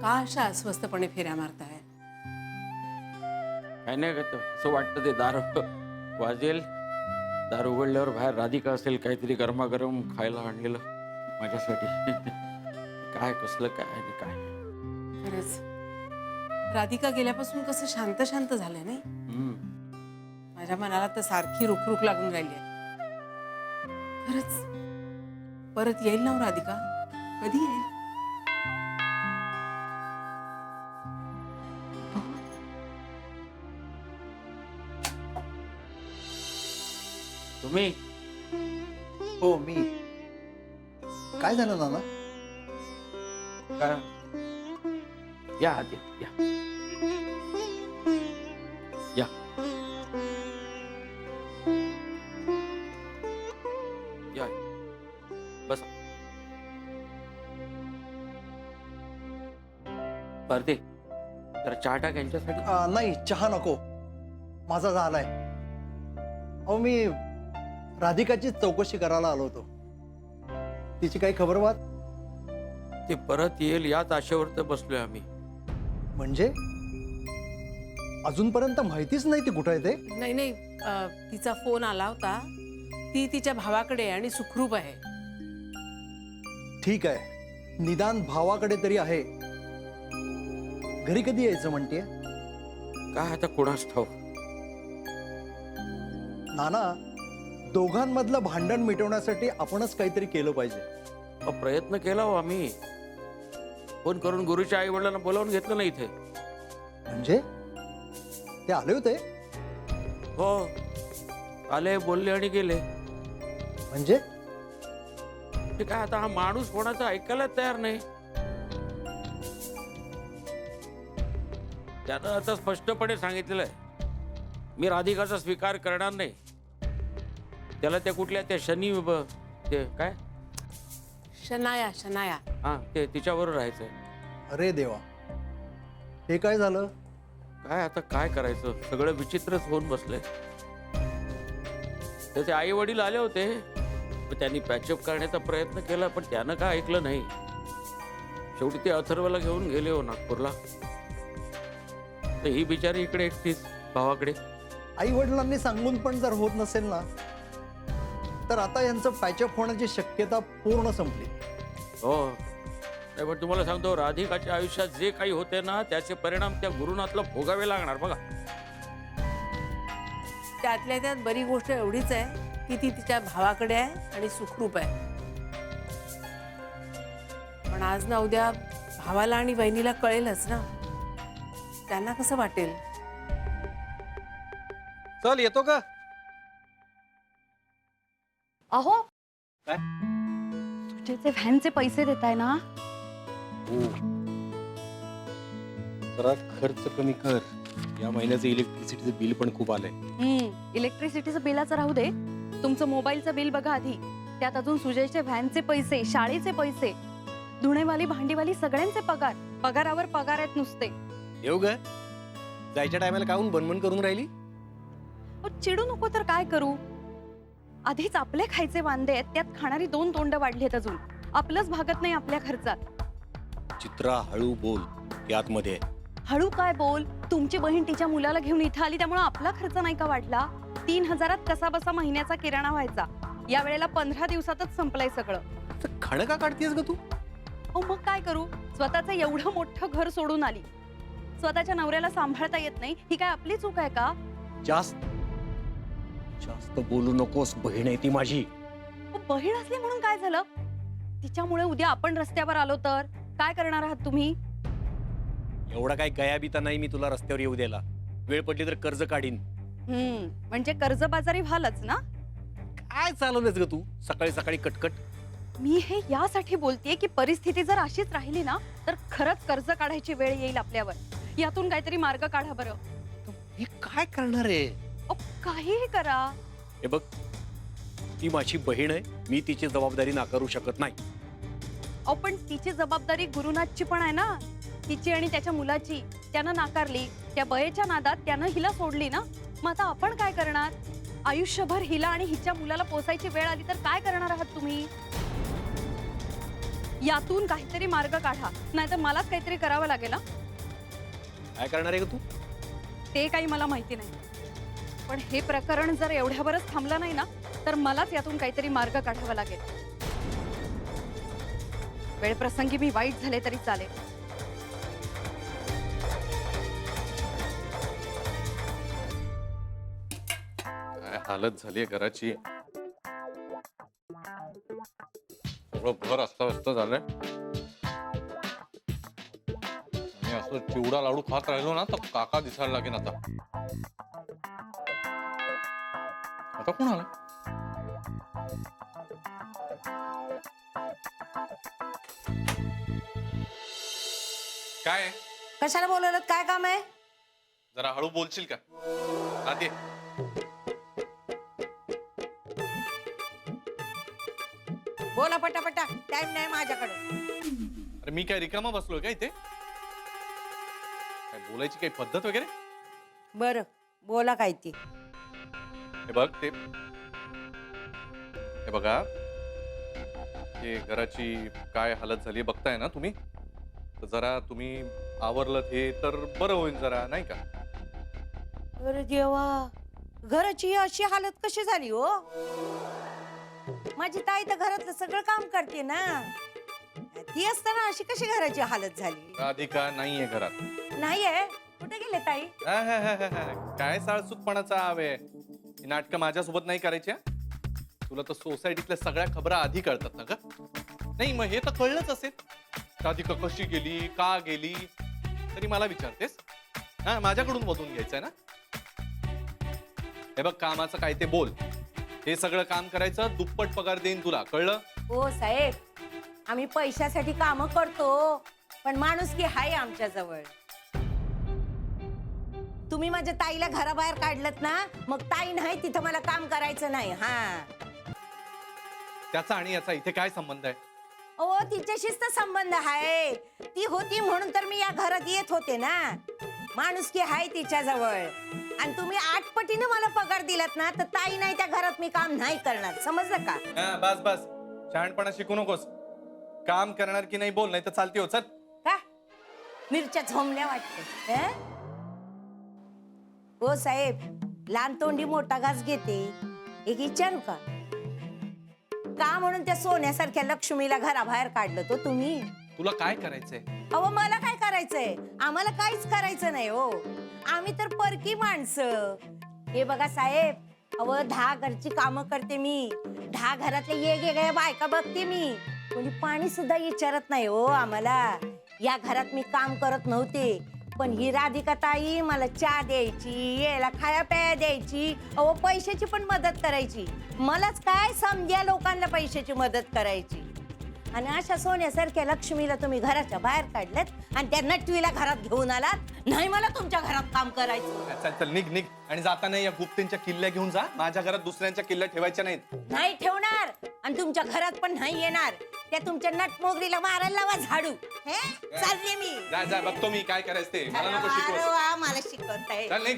का अशा अस्वस्थपणे फेऱ्या मारताय? काय नाही का असं वाटतं ते दार वाजेल, दार उघडल्यावर बाहेर राधिका असेल काहीतरी गरमागरम खायला आणलेलं माझ्यासाठी. काय कसलं काय आणि काय. खरंच राधिका गेल्यापासून कसं शांत शांत झालंय नाही? माझ्या मनाला तर सारखी रुखरुख लागून राहिली आहे. खरंच परत येईल ना हो राधिका? कधी येईल? तुम्ही हो मी. काय झालं नाना? काय या आत या या. या बस. भारती जरा चहा टाक यांच्यासाठी. नाही चहा नको, माझा झालाय. अहो मी राधिकाची चौकशी करायला आलो होतो. तिची काही खबर बात? ते परत येईल याच आशेवर तर बसलोय आम्ही. म्हणजे अजूनपर्यंत माहितीच नाही ती कुठं आहे ते? नाही नाही, तिचा फोन आला होता. ती तिच्या भावाकडे आहे आणि सुखरूप आहे. ठीक आहे, निदान भावाकडे तरी आहे. घरी कधी यायचं म्हणतेय? काय आता कोणास ठाऊक. नाना, दोघांमधलं भांडण मिटवण्यासाठी आपणच काहीतरी केलं पाहिजे. प्रयत्न केला हो आम्ही. फोन करून गुरुच्या आई वडिलांना बोलावून घेतलं ना इथे. म्हणजे ते आले होते? हो आले, बोलले आणि गेले. म्हणजे ते काय आता हा माणूस कोणाचं ऐकायला तयार नाही. त्यानं आता स्पष्टपणे सांगितलेलं आहे मी राधिकाचा स्वीकार करणार नाही. त्याला त्या कुठल्या त्या शनी ते काय शनाया शनाया हा ते तिच्यावर राहायचंय. अरे देवा, हे काय झालं? काय आता काय करायचं, सगळं विचित्रच होऊन बसलंय. त्याचे आई वडील आले होते, त्यांनी पॅचअप करण्याचा प्रयत्न केला पण त्यानं काय ऐकलं नाही. शेवटी ते अथर्वला घेऊन गेले हो नागपूरला. तर ही बिचारी इकडे एकटीच भावाकडे. आई वडिलांनी सांगून पण जर होत नसेल ना, तर आता यांचं पॅचअप होण्याची शक्यता पूर्ण संपली. हो नाही पण तुम्हाला सांगतो, राधिकाच्या आयुष्यात जे काही होते ना त्याचे परिणाम त्या गुरुनाथला भोगावे लागणार बघा. त्यातल्या त्यात बरी गोष्ट एवढीच आहे की ती तिच्या भावाकडे आहे आणि सुखरूप आहे. पण आज ना उद्या भावाला आणि बहिणीला कळेलच ना. त्यांना कसं वाटेल? चल येतो का? अहो काय? सुजेचे व्हॅनचे पैसे देताय ना? जरा खर्च कमी कर. या महिन्याचं इलेक्ट्रिसिटीचं बिल पण खूप आलंय. इलेक्ट्रिसिटीचं बिलाचं राहू दे, तुमचं मोबाईलचं बिल बघा आधी. त्यात अजून सुजयचे व्हॅनचे पैसे, शाळेचे पैसे, धुणेवाली भांडीवाली सगळ्यांचे पगार. पगारावर पगार आहेत नुसते. येऊ ग? जायच्या टायमाला काहून बनबन करून राहिली? चिडू नको तर काय करू? आधीच आपले खायचे वांदे आहेत, त्यात खाणारी 2 तोंड वाढलीत अजून. आपलंच भागत नाही आपल्या खर्चात. चित्रा हळू बोल, ती आतमध्ये आहे. हळू काय बोल? तुमची बहीण तिच्या मुलाला घेऊन इथं आली त्यामुळे आपला खर्च नाही का वाढला? 3,000त कसा बसा महिन्याचा किराणा व्हायचा. या वेळेला 15 दिवसातच संपलंय सगळं. खण का काढतेस ग तू? हो मग काय करू? स्वतःचं एवढं मोठं घर सोडून आली. स्वतःच्या नवऱ्याला सांभाळता येत नाही, ही काय आपली चूक आहे का? जास्त बोलू नकोस, बहीण आहे ती माझी. बहीण असली म्हणून काय झालं? तिच्यामुळे उद्या आपण रस्त्यावर आलो तर काय करणार आहात तुम्ही? एवढा काय गयाबिता नाही मी तुला रस्त्यावर येऊ द्यायला. वेळ पडली तर कर्ज काढीन. म्हणजे कर्जबाजारी व्हालच ना? काय चालवलंस ग तू सकाळी सकाळी कटकट? मी हे यासाठी बोलतेय की परिस्थिती जर अशीच राहिली ना तर खरंच कर्ज काढायची वेळ येईल आपल्यावर. यातून काहीतरी मार्ग काढा बरं. हे काय करणार आहे? काहीही करा. हे बघ, ती माझी बहीण आहे, मी तिची जबाबदारी नाकारू शकत नाही. पण तिची जबाबदारी गुरुनाथची पण आहे ना, तिची आणि त्याच्या मुलाची. त्यानं नाकारली, त्या बयेच्या नादात त्यानं हिला सोडली ना. मग आता आपण काय करणार? आयुष्यभर हिला आणि हिच्या मुलाला पोसायची वेळ आली तर काय करणार आहात तुम्ही? यातून काहीतरी मार्ग काढा, नाहीतर मलाच काहीतरी करावं लागेल हा. काय करणार आहे का तू? ते काही मला माहिती नाही, पण हे प्रकरण जर एवढ्यावरच थांबलं नाही ना, तर मलाच यातून काहीतरी मार्ग काढावा लागेल. वेळ प्रसंगी मी वाईट झाले तरी चालेल. काय हालत झालीये घराची. सगळं घर अस्ताव्यस्त झालंय. मी असं चिवडा लाडू खात राहिलो ना तर काका दिसायला लागेल आता. आता कोण आलं? काय आहे? कशाला बोलवलं? काय काम आहे? जरा हळू बोलशील का? आधी बोला पटापटा, टाइम नाही माझ्याकडे. अरे मी काय रिकामा बसलोय का इथे? काय बोलायची काही पद्धत वगैरे? बरं बोला काय ती. हे बघ ते हे बघा, हे घराची काय हालत झाली बघताय ना तुम्ही, तर जरा तुम्ही आवरलं हे तर बरं होईल जरा, नाही का? अरे देवा, घराची अशी हालत कशी झाली हो? माझी ताई तर घरातलं सगळं काम करते ना, ती असताना अशी कशी घराची हालत झाली? राधिका नाहीये घरात. नाहीये? कुठे गेले ताई? काय साळसूतपणाचा आवे. ही नाटकं माझ्यासोबत नाही करायची हं? तुला तर सोसायटीतल्या सगळ्या खबरा आधी कळतात ना ग? नाही मग हे तर कळलंच असेल. राधिका कशी गेली, का गेली, तरी मला विचारतेस? हा, माझ्याकडून वधून घ्यायचंय ना? हे बघ, कामाचं काय ते बोल. हे सगळं काम करायचं, दुप्पट पगार देईन तुला, कळलं? हो साहेब, आम्ही पैशासाठी काम करतो, पण माणूस की हाय आमच्या जवळ. तुम्ही माझ्या ताईला घराबाहेर काढलत ना, मग ताई नाही तिथं मला काम करायचं नाही. हा, त्याचा आणि याचा इथे काय संबंध आहे? ओ तिच्याशीच तर संबंध आहे. ती होती म्हणून तर मी या घरात येत होते ना. माणूस की हाय तिच्या जवळ, आणि तुम्ही 8 पटीने मला पगार दिलात ना, तर ताई नाही त्या घरात मी काम नाही करणार. समजलं का? हा, बस बस, शहाणपणा शिकू नकोस. काम करणार की नाही बोल, नाही तर चालती हो. चल. का मिरच्या झोंबल्या वाटते? हं? हो साहेब, लहान तोंडी मोठा घास घेते. एक विचारू का म्हणून त्या सोन्यासारख्या लक्ष्मीला घराबाहेर काढलं तो तुम्ही? तुला काय करायचंय? अहो मला काय करायचंय? आम्हाला काहीच करायचं नाही हो. आम्ही तर परकी माणसं. हे बघा साहेब, अहो 10 घरची कामं करते मी, 10 घरातल्या वेगवेगळ्या बायका बघते मी. कोणी पाणी सुद्धा विचारत नाही हो आम्हाला. या घरात मी काम करत नव्हते, पण ही राधिका ताई मला चहा द्यायची, यायला खाया प्याया द्यायची, अहो पैशाची पण मदत करायची. मलाच काय समजा लोकांना पैशाची मदत करायची. आणि अशा सोन्यासारख्या लक्ष्मीला तुम्ही घराच्या बाहेर काढलेत आणि त्या नटवीला घरात घेऊन आलात. नाही मला तुमच्या घरात काम करायचं. चल चल, निघ निघ. आणि जाताना या गुप्तेंच्या किल्ल्या घेऊन जा. माझ्या घरात दुसऱ्यांच्या किल्ल्या ठेवायच्या नाहीत. नाही ठेवणार, आणि तुमच्या घरात पण नाही येणार. त्या तुमच्या नटमोगरीला मारायला लावा झाडू. हे चालले मी. जा जा, बघतो मी काय करायचं ते. मला नको शिकवू. अरे वा, मला शिकवताय. चल निघ.